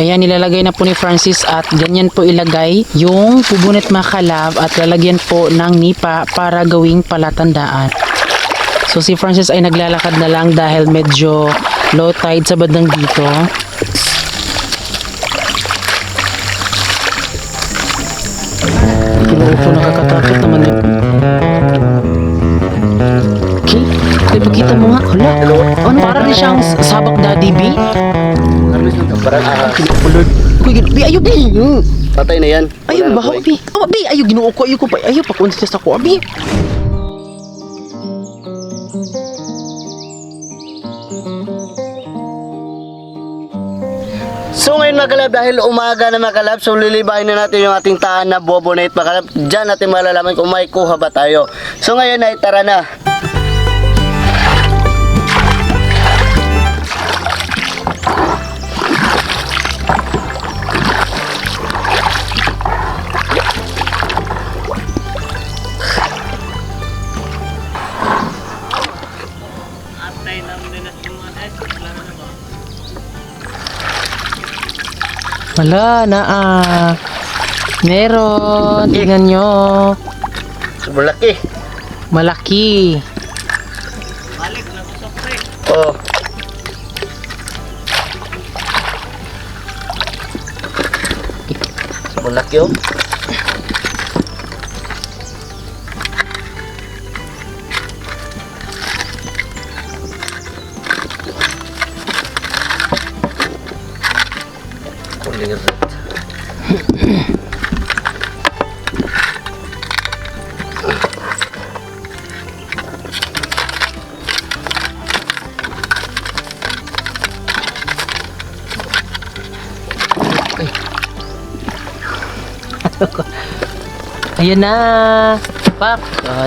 Ayan, nilalagay na po ni Francis at ganyan po ilagay yung bubunit mga kalab at lalagyan po ng nipa para gawing palatandaan. So si Francis ay naglalakad na lang dahil medyo low tide sa bandang dito. Kinuupo, nakakatakot naman yun. Okay, ipakita mo nga. Hala, ano para rin siyang sabak daddy B? Parang Lord. Uy, B, ayaw B. patay na yan. Ayaw ba, B? Oh, B, ayaw, ginuo ko, ayaw ko pa. Ayaw pa, konsist ako, B. So ngayon mga kalab, dahil umaga na mga kalab, so lilibahin na natin yung ating taan na bobonate mga kalab. Diyan natin malalaman kung may kuha ba tayo. So ngayon ay tara na. Wala na meron. Tingnan nyo. Sobrang laki. Malaki. Oh. Sobrang laki oh. Ayan na. Pak.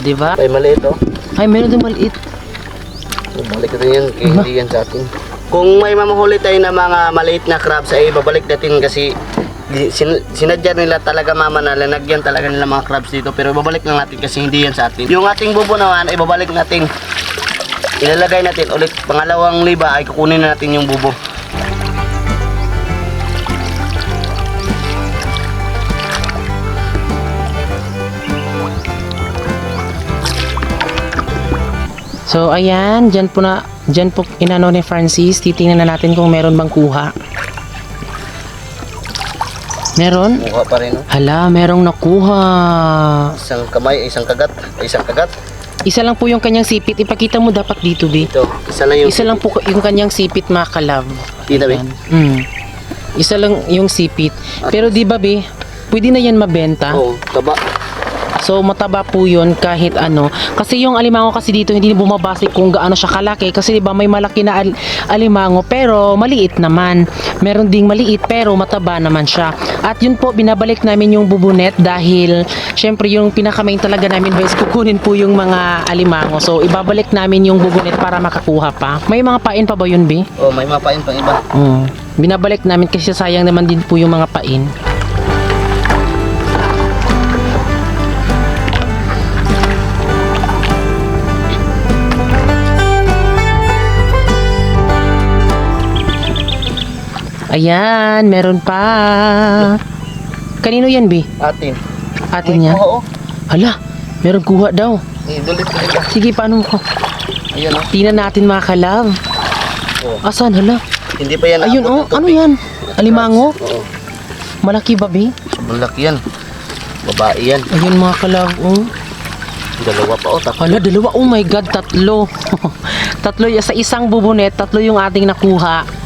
Di ba? Ay maliit oh. Ay, meron din maliit. Balik natin yan, kaya hindi yan sa atin. Kung may mamahuli tayo na mga maliit na crabs ay babalik natin kasi sinadya nila talaga mama na lanagyan talaga nila mga crabs dito, pero babalik lang natin kasi hindi yan sa atin. Yung ating bubo naman ay babalik natin, ilalagay natin ulit pangalawang liba ay kukunin natin yung bubo. So, ayan. Dyan po inano ni Francis. Titingnan na natin kung meron bang kuha. Meron? Mukha pa rin oh. Hala, merong nakuha. Isang kamay, isang kagat, isang kagat. Isa lang po yung kanyang sipit. Ipakita mo dapat dito, B. Ito, isa lang yung Isa lang po yung kanyang sipit, mga kalab. Kita ba? Isa lang yung sipit. Pero di ba, B, pwede na yan mabenta. Oo, taba. So mataba po yun kahit ano. Kasi yung alimango kasi dito hindi bumabase kung gaano siya kalaki. Kasi diba may malaki na alimango pero maliit naman. Meron ding maliit pero mataba naman siya. At yun po, binabalik namin yung bubunet dahil syempre yung pinaka-main talaga namin guys, kukunin po yung mga alimango. So ibabalik namin yung bubunet para makakuha pa. May mga pain pa ba yun, B? Oh, may mapain pang iba. Binabalik namin kasi sayang naman din po yung mga pain. Ayan, meron pa. Kanino yan, B? Atin. Atin niya? Oo. Hala, meron kuha daw. Dulit ko ito. Sige, paano mo? Ayan oh. Tingnan natin mga kalab. Oh. Asan, hala? Hindi pa yan. Ayun, oh. Ano yan? Alimango? Oo. Malaki ba, B? Sobrang laki yan. Babae yan. Ayun, mga kalab, oh. Dalawa pa oh. Tatlo. Hala, dalawa. Oh my God, tatlo. Tatlo, sa isang bubunet, tatlo yung ating nakuha.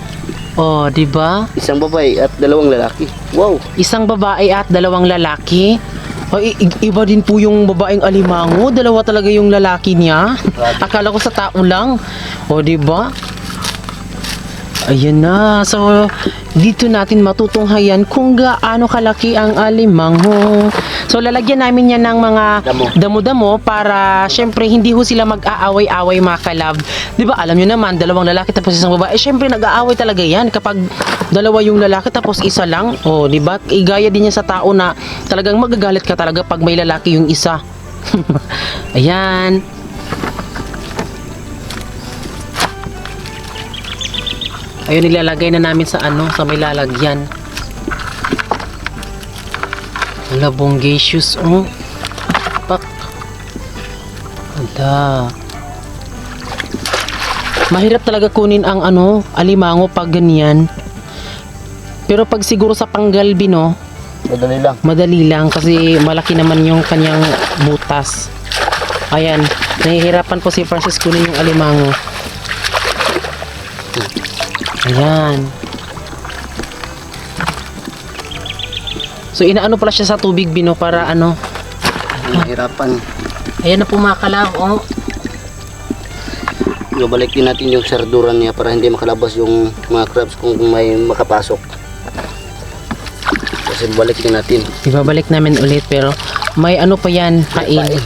Oh, di ba? Isang babae at dalawang lalaki. Wow. Isang babae at dalawang lalaki. Ay, iba din po yung babaeng alimango. Dalawa talaga yung lalaki niya. Akala ko sa tao lang. O, di ba? Ayan na. So, dito natin matutunghayan kung gaano kalaki ang alimango. So, lalagyan namin yan ng mga damo-damo para syempre hindi ho sila mag-aaway-away mga kalab. Di ba? Alam nyo naman, dalawang lalaki tapos isang babae. Syempre, nag-aaway talaga yan kapag dalawa yung lalaki tapos isa lang. O, di ba? Igaya din yan sa tao na talagang magagalit ka talaga pag may lalaki yung isa. Ayan. Ayun, nilalagay na namin sa ano, sa may lalagyan. Wala, bongacious. Oh. Pak. Wala. Mahirap talaga kunin ang alimango pag ganyan. Pero pag siguro sa panggalbi, no, madali lang kasi malaki naman yung kanyang butas. Ayan, nahihirapan po si Francis kunin yung alimango. Ayan. So inaano pala siya sa tubig, Bino, para Nahirapan. Ayan na po mga kalab, oh. Balik din natin yung sarduran niya para hindi makalabas yung mga crabs kung may makapasok. Kasi balik din natin. Ibabalik namin ulit pero may pa yan, kain.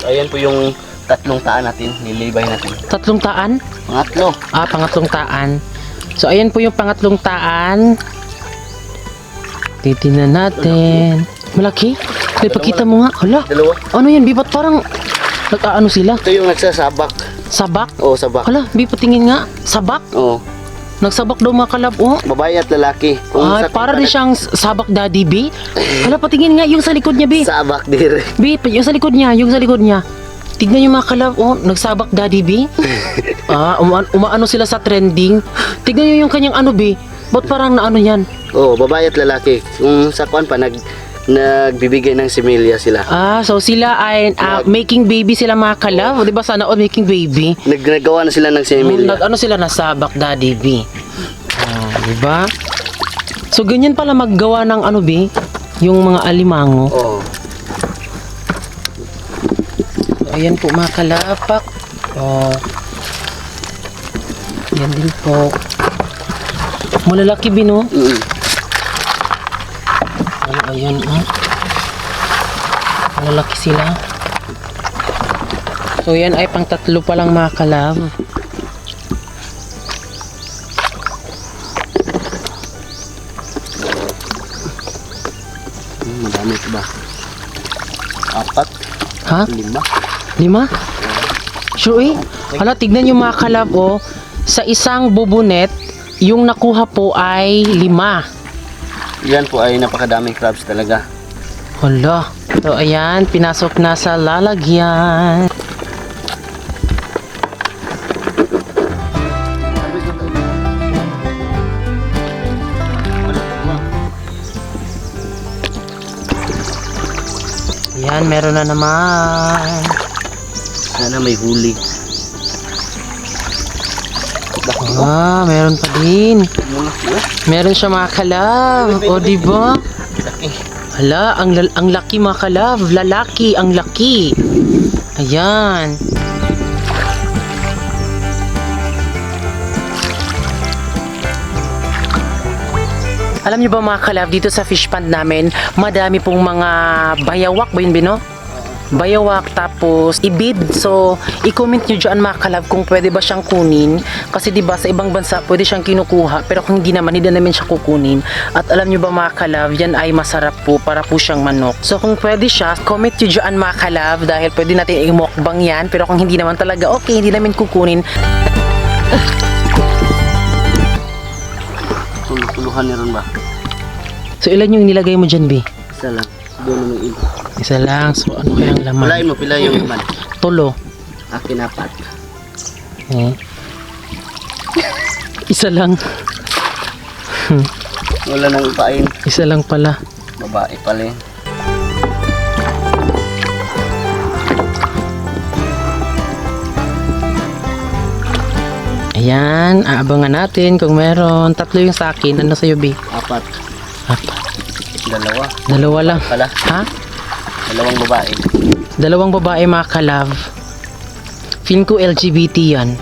So, ayan po yung tatlong taan natin, nililibay natin. Tatlong taan? Pangatlo. Pangatlong taan. So ayan po yung pangatlong taan. Titingnan natin. Malaki? Pakita mo nga. Hala. Dalawa. Ano yan? Bibat parang nag-aano sila? Ito yung nagsasabak. Sabak? Oo, sabak. Hala, bibat tingin nga. Sabak? Oo. Nagsabak daw mga kalab, oh. Babae at lalaki. Ay, para din siyang sabak daddy, B. Hala, patingin nga yung sa likod niya, B. Sabak dire. B, yung sa likod niya, Tignan yung mga kalab, oh, nagsabak daddy, B. Umaano sila sa trending. Tignan nyo yung kanyang B. Ba't parang naano yan? Oo, babae at lalaki. Kung sa kuan pa, nagbibigay ng similya sila. So sila ay making baby sila mga kalab. O, diba sana making baby? Nagnagawa na sila ng similya. Nag-ano sila, nasabak daddy, B. Diba? So ganyan pala maggawa ng B, yung mga alimango. Oo. Ayan po mga kalapak. Yan din po. Malalaki, Bino. Ayan, malalaki sila. So yan ay pang tatlo pa lang mga kalab. Madami ito ba? 4? Ha? 5? 5? Sure, eh. Hala, tignan yung mga kalab, oh. Sa isang bubunet, yung nakuha po ay 5. Yan po ay napakadaming crabs talaga. Hala. So, ayan, pinasok na sa lalagyan. Ayan, meron na naman. Sana may huli. Meron pa din. Meron siya mga kalab. O, diba? Hala, ang laki mga kalab. Lalaki, ang laki. Ayan. Alam niyo ba mga kalab, dito sa fish pond namin, madami pong mga bayawak ba yun, Bino? Bayawak, tapos ibid. So, i-comment nyo dyan mga kalab kung pwede ba siyang kunin. Kasi diba sa ibang bansa pwede siyang kinukuha, pero kung hindi naman siya kukunin. At alam nyo ba mga kalab, yan ay masarap po, para po siyang manok. So, kung pwede siya, comment nyo dyan mga kalab, dahil pwede natin i-mukbang yan. Pero kung hindi naman talaga, okay, hindi namin kukunin. Puluhan niya ron ba? So, ilan yung nilagay mo dyan, B? Isa lang. Doon naman iba. Isa lang. So, ano kayang laman? Palain mo, pila yung laman. Tulo. Akin 4. Isa lang. Wala nang ipain. Isa lang pala. Babae pala yun. Ayan, aabangan natin kung meron. 3 yung sa akin. Ano sa'yo, B? 4. 4. 2. 2 lang. Pala. Ha? 2 babae. 2 babae mga kalab. Feeling ko LGBT yan.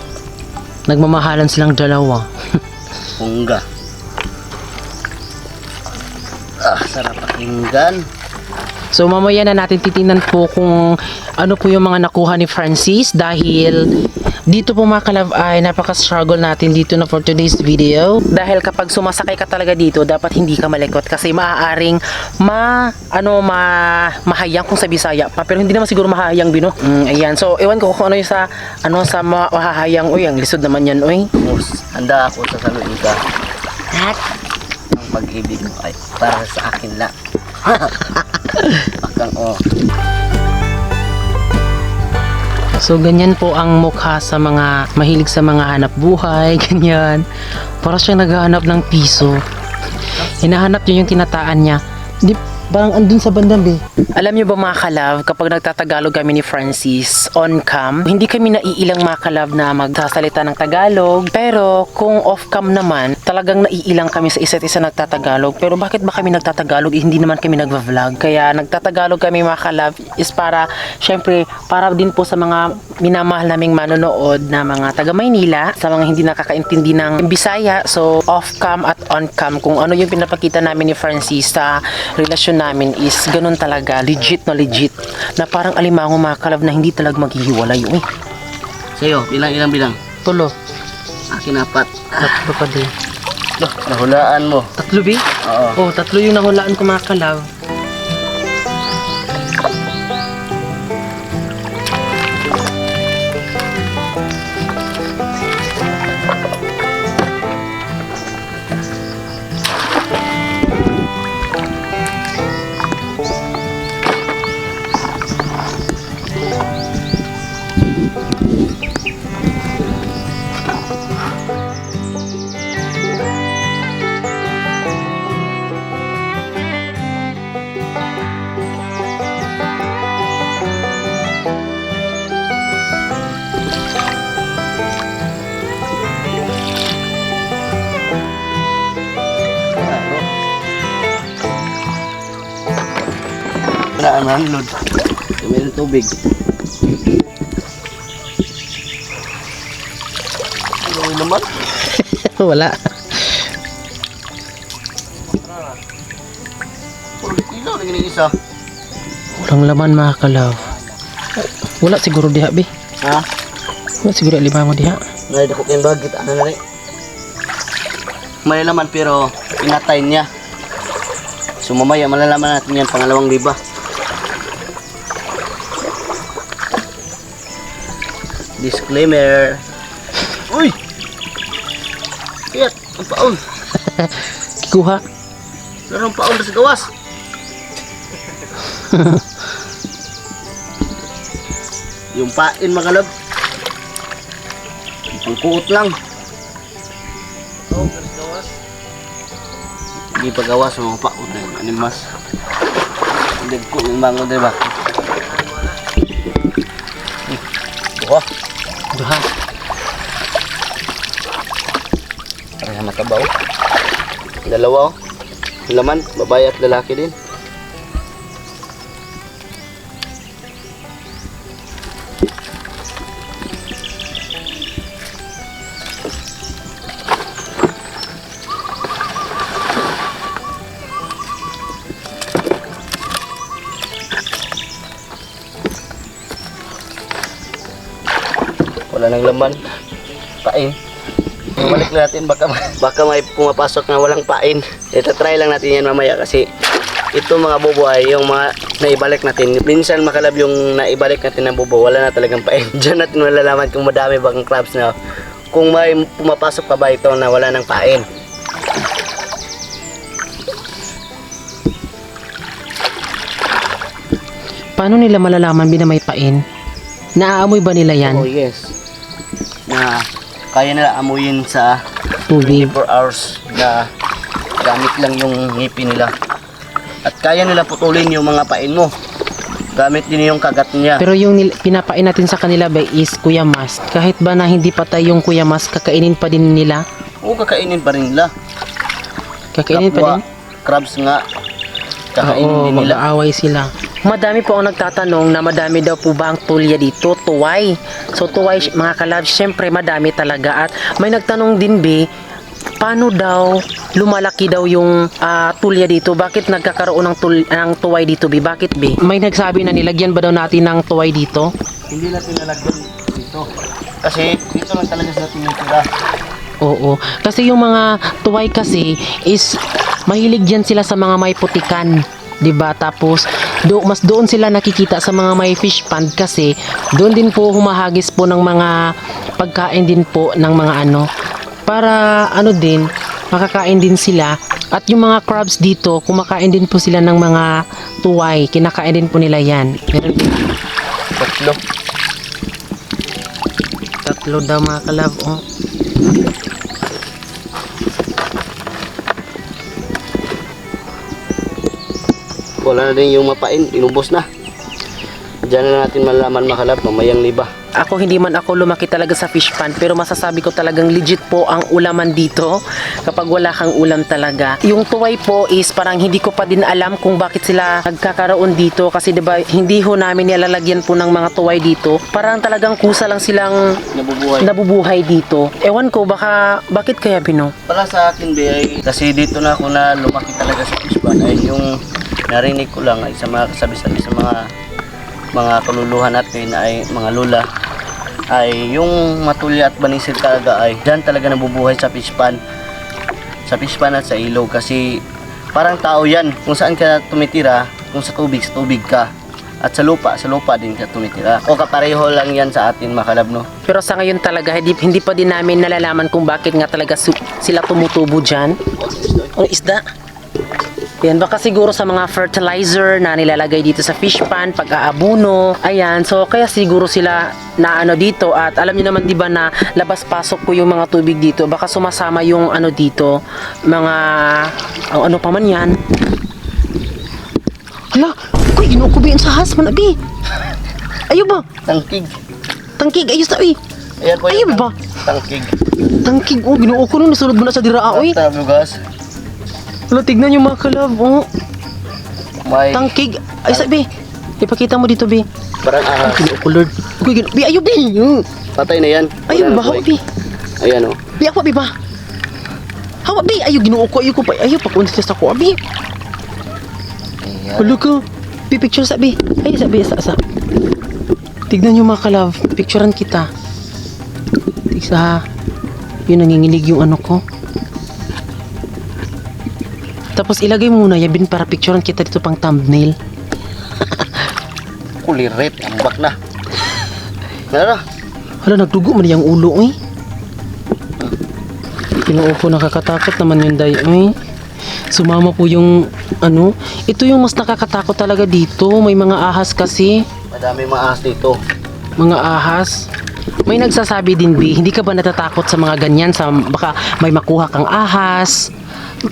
Nagmamahalan silang 2. Pungga. Sarap pakinggan. So mamaya na natin titingnan po kung ano po yung mga nakuha ni Francis dahil dito po mga kalab ay napaka-struggle natin dito na for today's video. Dahil kapag sumasakay ka talaga dito, dapat hindi ka malikot kasi maaaring mahayang kung sa Bisaya pa. Pero hindi naman siguro mahayang bino. Ayan. So ewan ko kung ano yung sa mahahayang. Uy, ang lisod naman yan, uy. Handa ako sa saluin ka. At Ang pag-ibig mo ay para sa akin lang. Bakang so ganyan po ang mukha sa mga mahilig sa mga hanap buhay, ganyan. Para siyang naghahanap ng piso. Hinahanap niya yung kinataan niya. Di, parang andun sa bandang be. Alam niyo ba mga kalab, kapag nagtatagalog kami ni Francis on cam, hindi kami naiilang mga kalab na magsasalita ng Tagalog. Pero kung off cam naman, talagang naiilang kami sa isa't isa nagtatagalog. Pero bakit ba kami nagtatagalog? Hindi naman kami nagva-vlog. Kaya nagtatagalog kami mga kalab is para, syempre, para din po sa mga minamahal naming manonood na mga taga Maynila, sa mga hindi nakakaintindi ng Bisaya. So off cam at on cam, kung ano yung pinapakita namin ni Francis sa relasyon namin is ganun talaga, legit na parang alimango mga kalab na hindi talaga maghihiwalay. Uy, sa'yo, ilang? tulo. Akin 4. Tatlo pa din. Nahulaan mo. Tatlo ba? Oo. Oh, tatlo yung nahulaan ko mga kalab. Wala naman, Lord. May tubig. Ano naman? Wala. Ilaw lagi ng isa. Walang laman mga kalab. Wala siguro diha be. Ha? Wala siguro alimango diha. Naidakot yung bagit. Ano na rin? May laman pero inatay niya. So mamaya malalaman natin yan pangalawang liba. Disclaimer. Uy! Kiyat, ang paon. Kikuha. Meron paon na sa gawas. Yung pain mga lab. Pangkuot lang. Hindi pa gawas sa mga paon na yun. Animas. Hindi ko yung bango, diba? Buha. Duha. Parang makabaw. Dalawa, oh. Laman, babae at lalaki din. Wala nang laman. Pain. Balik natin baka may pumapasok na walang pain. Ito try lang natin yan mamaya kasi ito mga bobo ay yung mga naibalik natin. Minsan makalab yung naibalik natin ng bobo, wala na talagang pain. Diyan natin malalaman kung madami bang crabs na kung may pumapasok pa ba ito na wala ng pain. Paano nila malalaman na may pain? Naaamoy ba nila yan? Oh yes. Na kaya nila amuyin sa Tubig. 24 hours na gamit lang yung ngipin nila. At kaya nila putulin yung mga pain mo. Gamit din yung kagat niya. Pero yung pinapain natin sa kanila ba is Kuya Mas. Kahit ba na hindi patay yung Kuya Mas, kakainin pa din nila? Oo, kakainin pa rin nila. Kakainin pa Kapwa din? crabs nga. Kakainin Oo, din nila. mag-aaway sila. Madami po ang nagtatanong na madami daw po ba ang tulya dito? Tuway. So tuway mga kalab, syempre madami talaga. At may nagtanong din be, paano daw lumalaki daw yung tulya dito? Bakit nagkakaroon ng tuway dito, Bi? Bakit, Bi? May nagsabi na nilagyan ba daw natin ng tuway dito? Hindi natin nalagyan dito. Kasi dito lang talaga sila tinitira. Oo. Kasi yung mga tuway kasi is mahilig yan sila sa mga may putikan. 'Di ba? Tapos mas doon sila nakikita sa mga may fish pond kasi doon din po humahagis po ng mga pagkain din po ng mga ano para ano din makakain din sila at yung mga crabs dito kumakain din po sila ng mga tuway, kinakain din po nila yan. Meron din tatlo daw mga kalab, oh. Wala na din yung mapain, inubos na. Diyan na natin malalaman makalab, mamayang liba. Ako hindi man ako lumaki talaga sa fish pond pero masasabi ko talagang legit po ang ulaman dito kapag wala kang ulam talaga. Yung tuway po is parang hindi ko pa din alam kung bakit sila nagkakaroon dito kasi 'di ba hindi ho namin nilalagyan po ng mga tuway dito. Parang talagang kusa lang silang nabubuhay dito. Ewan ko bakit kaya Bino? Para sa akin ay kasi dito na ako na lumaki talaga sa fish pond ay yung narinig ko lang ay sa mga kasabi-sabi sa mga kaluluhan natin ay mga lula ay yung matulya at banisir talaga ay dyan talaga nabubuhay sa fish pond at sa ilog kasi parang tao yan kung saan ka tumitira, kung sa tubig ka at sa lupa din ka tumitira o kapareho lang yan sa atin makalab, no? Pero sa ngayon talaga hindi pa din namin nalalaman kung bakit nga talaga sila tumutubo dyan. Ang isda. Yan, baka siguro sa mga fertilizer na nilalagay dito sa fish pond, pag-aabuno, ayan, so kaya siguro sila na ano dito at alam niyo naman 'di ba na labas-pasok po yung mga tubig dito, baka sumasama yung ano dito, mga ano pa man yan. Hala, kuy ginukubian sa has man abi. Ayo ba? Tangkig ayos na uy. Ayan po Ayo ba? Tangkig, oh ginuo ko nung nasulod mo na sa diraa uy. Bugas. Hala, tignan yung mga kalab, oh. May Tangkig. Ay, sabi. Ipakita mo dito, Bi. parang ahas. Kulord. Uy, Bi, ayaw, Bi. Patay na yan. Ayaw, Wala na ba? Hawa, buhay. Bi. Ayan o. Bi, ako, Bi, ba? Hawa, Bi. Ayaw, ginuo ko. Ayaw ko pa. Ayaw, pakuntis sa ko, Bi. Ayan. Wala ka. Bi, picture sa, Bi. Ay, sabi, sa. Tignan yung mga kalab. Picturean kita. Tigsa. Yun, nanginginig yung ano ko. Tapos ilagay mo muna yan, Bin, para picturean kita dito pang thumbnail. Kulirit. Ambak na. Nara. Hala, nagdugo man yung ulo, eh. Kinuo ko, nakakatakot naman yung day, eh. Sumama po yung, ano, ito yung mas nakakatakot talaga dito. May mga ahas kasi. Madami mga ahas dito. Mga ahas. May nagsasabi din, Bi, hindi ka ba natatakot sa mga ganyan? Baka may makuha kang ahas.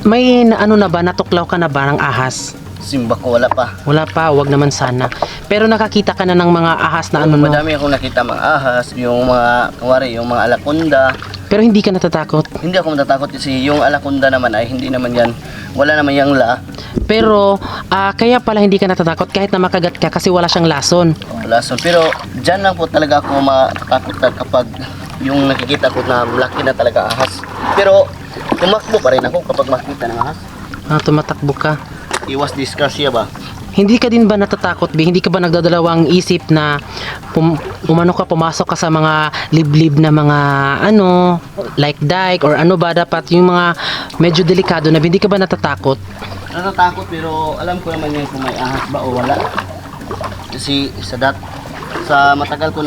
May ano na ba, natuklaw ka na ba ng ahas? Simba ko wala pa. Wala pa, wag naman sana. Pero nakakita ka na ng mga ahas na ano, no? Madami akong nakita mga ahas, yung mga, kuwari, yung mga alakonda. Pero hindi ka natatakot. Hindi ako matatakot kasi yung alakonda naman ay hindi naman yan, wala naman yung la. Pero kaya pala hindi ka natatakot kahit na makagat ka kasi wala siyang lason. Wala so. Pero dyan lang po talaga ako matakot kapag yung nakikita ko na malaki na talaga ahas. Pero tumakbo pa rin ako kapag makita ng ahas. Tumatakbo ka. Iwas disgrasya ba? Hindi ka din ba natatakot, Bi? Hindi ka ba nagdadalawang isip na pumasok ka sa mga liblib na mga ano, like dike or ano ba dapat yung mga medyo delikado na, hindi ka ba natatakot? Natatakot pero alam ko naman yan kung may ahas ba o wala. Kasi sa matagal ko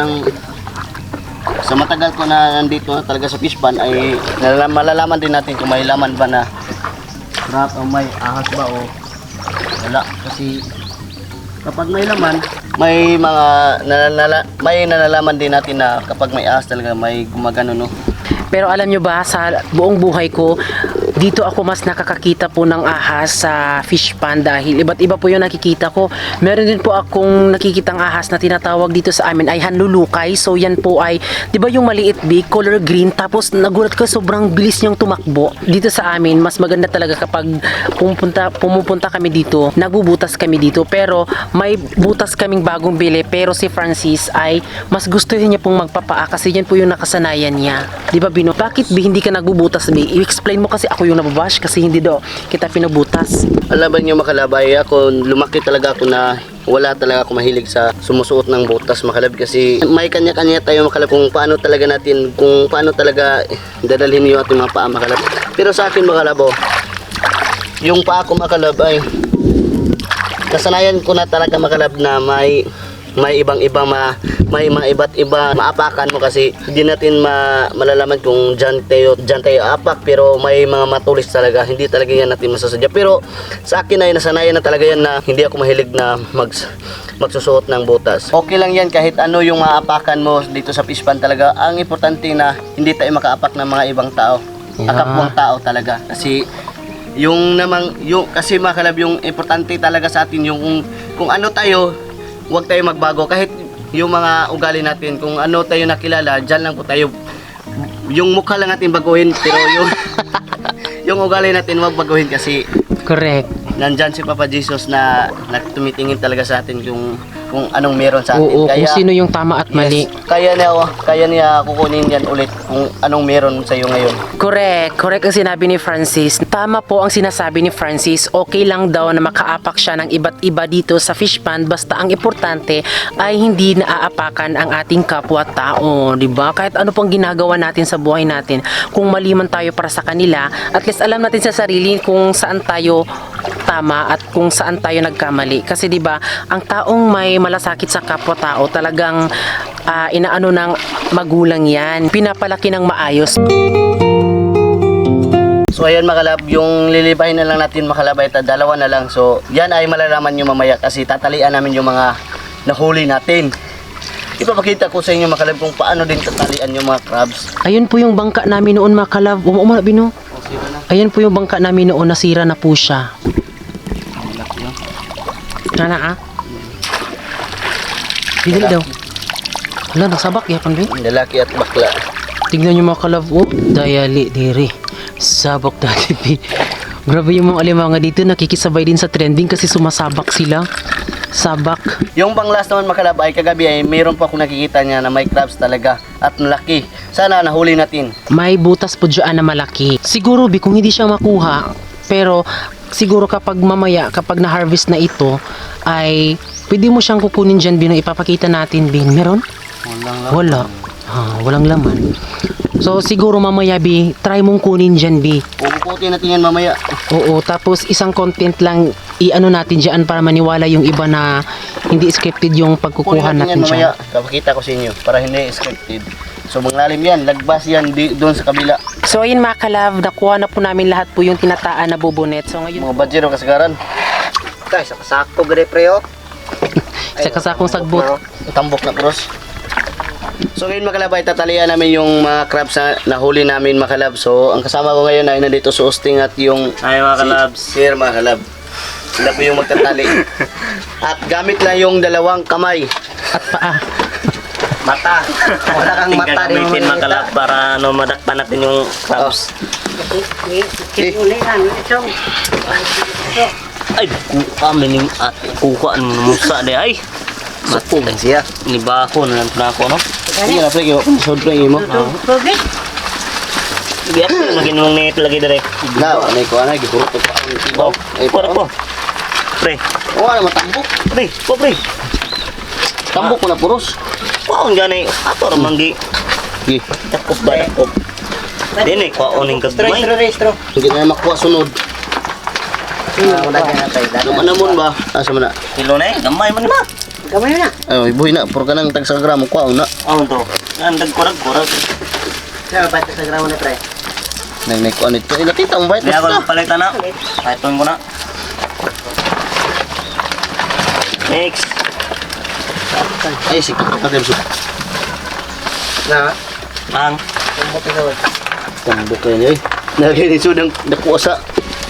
na nandito na talaga sa fish pond ay malalaman din natin kung may laman ba na crab o may ahas ba o wala. Kasi kapag may laman, may mga may nalalaman din natin na kapag may ahas talaga may gumagano, no. Pero alam nyo ba, sa buong buhay ko, dito ako mas nakakakita po ng ahas sa fish pond dahil iba't iba po yung nakikita ko. Meron din po akong nakikitang ahas na tinatawag dito sa amin ay hanlulukay. So yan po ay, di ba yung maliit big, color green, tapos nagulat ko sobrang bilis niyang tumakbo. Dito sa amin, mas maganda talaga kapag pumupunta kami dito, nagbubutas kami dito. Pero may butas kaming bagong bili, pero si Francis ay mas gustuhin niya pong magpapaa kasi yan po yung nakasanayan niya. Di ba Bino? Bakit hindi ka nagbubutas, Bi? I-explain mo kasi ako yung nababash kasi hindi daw kita pinubutas. Alaban nyo makalabay, ako lumaki talaga ako na wala talaga ako mahilig sa sumusuot ng butas makalab kasi may kanya-kanya tayo makalab kung paano talaga natin, kung paano talaga dadalhin yung ating mga paa makalab. Pero sa akin makalab, yung paa ko makalab ay nasanayan ko na talaga makalab na may ibang-ibang may mga iba't iba maapakan mo kasi hindi natin malalaman kung dyan tayo apak, pero may mga matulis talaga, hindi talaga yan natin masasadya. Pero sa akin ay nasanayan na talaga yan na hindi ako mahilig na magsusuot ng butas. Okay lang yan kahit ano yung maapakan mo dito sa fish pond talaga. Ang importante na hindi tayo makaapak ng mga ibang tao, kapwang tao talaga, kasi kasi makalab yung importante talaga sa atin yung kung ano tayo, huwag tayo magbago kahit yung mga ugali natin, kung ano tayo nakilala, dyan lang po tayo. Yung mukha lang natin baguhin, pero yung ugali natin huwag baguhin kasi Correct. nandyan si Papa Jesus na tumitingin talaga sa atin kung anong meron sa atin. Oo, kung sino yung tama at mali. Yes, kaya niya kukunin yan ulit kung anong meron sa iyo ngayon. Correct ang sinabi ni Francis. Tama po ang sinasabi ni Francis. Okay lang daw na makaapak siya ng iba't iba dito sa fish pond, basta ang importante ay hindi naaapakan ang ating kapwa-tao, di ba? Kahit ano pong ginagawa natin sa buhay natin, kung mali man tayo para sa kanila, at least alam natin sa sarili kung saan tayo tama at kung saan tayo nagkamali. Kasi di ba, ang taong may malasakit sa kapwa-tao, talagang inaano ng magulang yan. Pinapalaki ng maayos. So ayan makalab, yung lilibahin na lang natin makalab ay dalawa na lang. So yan ay malalaman nyo mamaya kasi tatalian namin yung mga nahuli natin. Ipapakita ko sa inyo makalab kung paano din tatalian yung mga crabs. Ayun po yung bangka namin noon, mga kalab. Umuna, Bino. Ayun po yung bangka namin noon, nasira na po siya. Nana, Dili daw. Wala, nagsabak yapan, Bin. Lalaki at bakla. Tignan nyo mga kalab. Oh, dayali, diri. Sabak dati, Bin. Grabe yung mga alimanga dito, nakikisabay din sa trending kasi sumasabak sila. Sabak. Yung pang last naman makalab ay kagabi ay mayroon pa akong nakikita niya na may crabs talaga at malaki. Sana nahuli natin. May butas po dyan na malaki. Siguro, Bi, kung hindi siya makuha, pero siguro kapag mamaya, kapag na-harvest na ito, ay pwede mo siyang kukunin dyan, Bin, ipapakita natin, Bin. Meron? Wala. Walang laman. So, siguro mamaya, Bi, try mong kunin dyan, Bi. Pupukutin natin yan mamaya. Oo, tapos isang content lang i-ano natin dyan para maniwala yung iba na hindi scripted yung pagkukuha Kunin natin yan mamaya. dyan. Papakita ko sa inyo para hindi scripted. So manglalim yan, lagbas yan doon sa kabila. So, ayun mga kalab, nakuha na po namin lahat po yung tinataan na bubonet. So, ngayon, Mga badjero kasagaran. Guys, sakto gre preo. sa kasakong sagbot. Tambok na cross. So ngayon makalab ay tatalian namin yung mga crabs na nahuli namin makalab. So ang kasama ko ngayon ay nandito si Osting at yung Ay mga kalabs. Sir makalab. Sila po yung magtatali. At gamit lang yung dalawang kamay. At paa. Mata. Wala kang mata rin Gagamitin mga kalab para madakpan natin yung crabs. Ay, kuha mining at kuha ng musa de ay. Sapong siya. Nibaho na lang na ako no. Sige na pre, sod pre mo. Biyak lagi nung net lagi dire. Na, anay ko anay gihurot pa. Oh, kuha ko. Pre, Wala matambok. pre, pre. Tambok ko na puros. Kuha gani ato ra manggi. Gi. Takop ba takop. Dini kuha oning kagmay. Hindi na makuha sunod. Naman ba? Asa man na? Kilo na gamay man ba. Ay, ibuhi na. Puro ka nang tag sa gramo. Kuha na. Ano to? Andag kurag. Nang kuha nito. Nakita mo ba ito? Di ako palitan na. Palitan ko na. Next. Ay, sige. Patay mo. Na, Ang Tambok kayo niya eh. Naginisod ang nakuha sa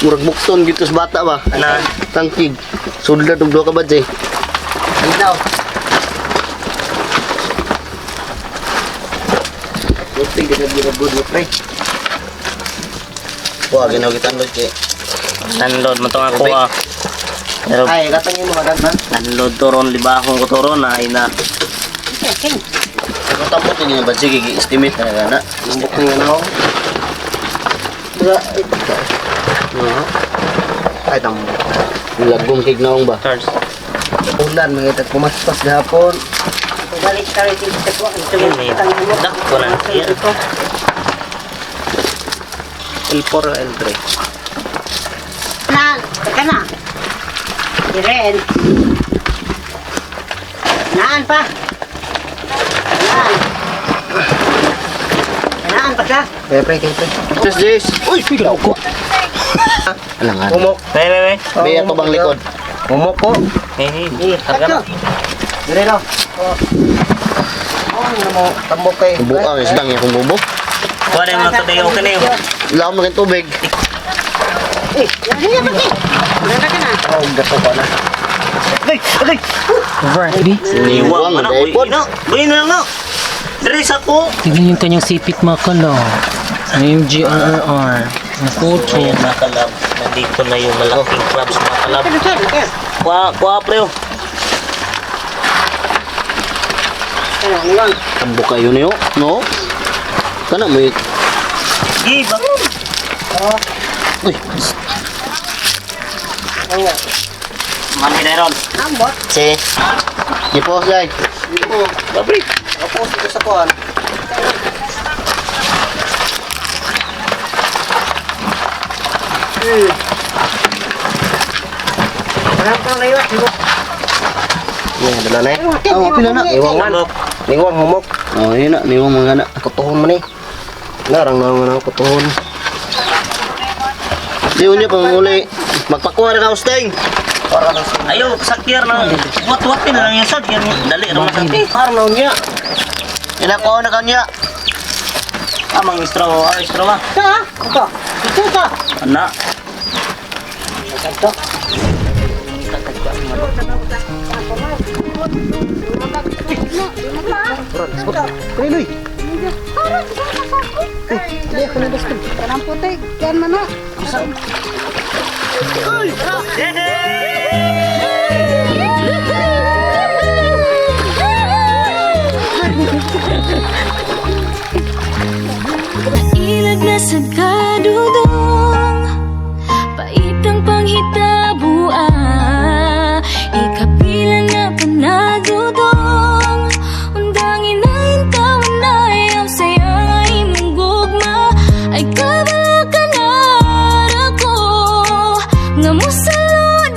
murag bukton gitu sa bata ba. Na. Tangkig. Sudod na itong 2 ka bads eh. Linaw. Buti kita ginabod mo pre. Wah, ginaw kita ang kay. Nanlod mo itong ako ah. Pero Ay, katangin mo kadagman. nanlod to ron, libahong ko to ron na ina. Kung tapos din yung bads, sige, estimate na gana. Lumbok na yun ako. Ay, tamo. Lagong kignaong ba? Charles. Ulan, mga itag pumaspas gahapon. Balik ka rin dito sa kuwan. Ini, dak ko na. L4 o L3? Na, teka na. Diren. Naan pa. Naan. Naan pa siya. Kaya pre, kaya pre. Just this. Uy, pilaw ko. Alangan. Umok. May. May ato bang likod? Umok ko. Hey, harga na. Dire no. Oh, ano mo, tambok kay. Buang, isdang yung kumubo. Kuha na yung mga tabi okay na yun. Laom na kayong tubig. Eh, yan ba ki? Wala ka na. Oh, gato ko na. Grabe. Iwang Buang, na. Uy, daipod. ino. Uy, ino lang na. Dres ako. Tingnan yung kanyang sipit mga kalaw. MGRRR. Nakucho. Ayan mga kalab. Nandito na yung malaking crabs mga kalab. Ano siya? Kaya. Kuha pre. Ano, nilang. Tambok kayo niyo, no? Kana mo yung... Gi, bangun. Uy, Mami na ron. Ambot. si... Gipos, guys. Babri. Tapos ito sa kuhan. Wala pa na iwas. Yan, dala na eh. Oh, pila na. Iwangan. Niwang humok. Oh, yun na. Niwang mga na. Kutuhon man eh. Narang na ang kutuhon. Di unya panguli. Magpakuha na ka, Usteng. Para lang sa Ayo, sakyar na. Wat-watin na lang yung sad. Yan, dali rin masakti. Arnaw niya. Inakuha na kanya. Amang istro ba? Ito ha? Ito. Ito. Ana. Ito. Kriloy. Kanang putik. Yan man ha. Ilag na sad ka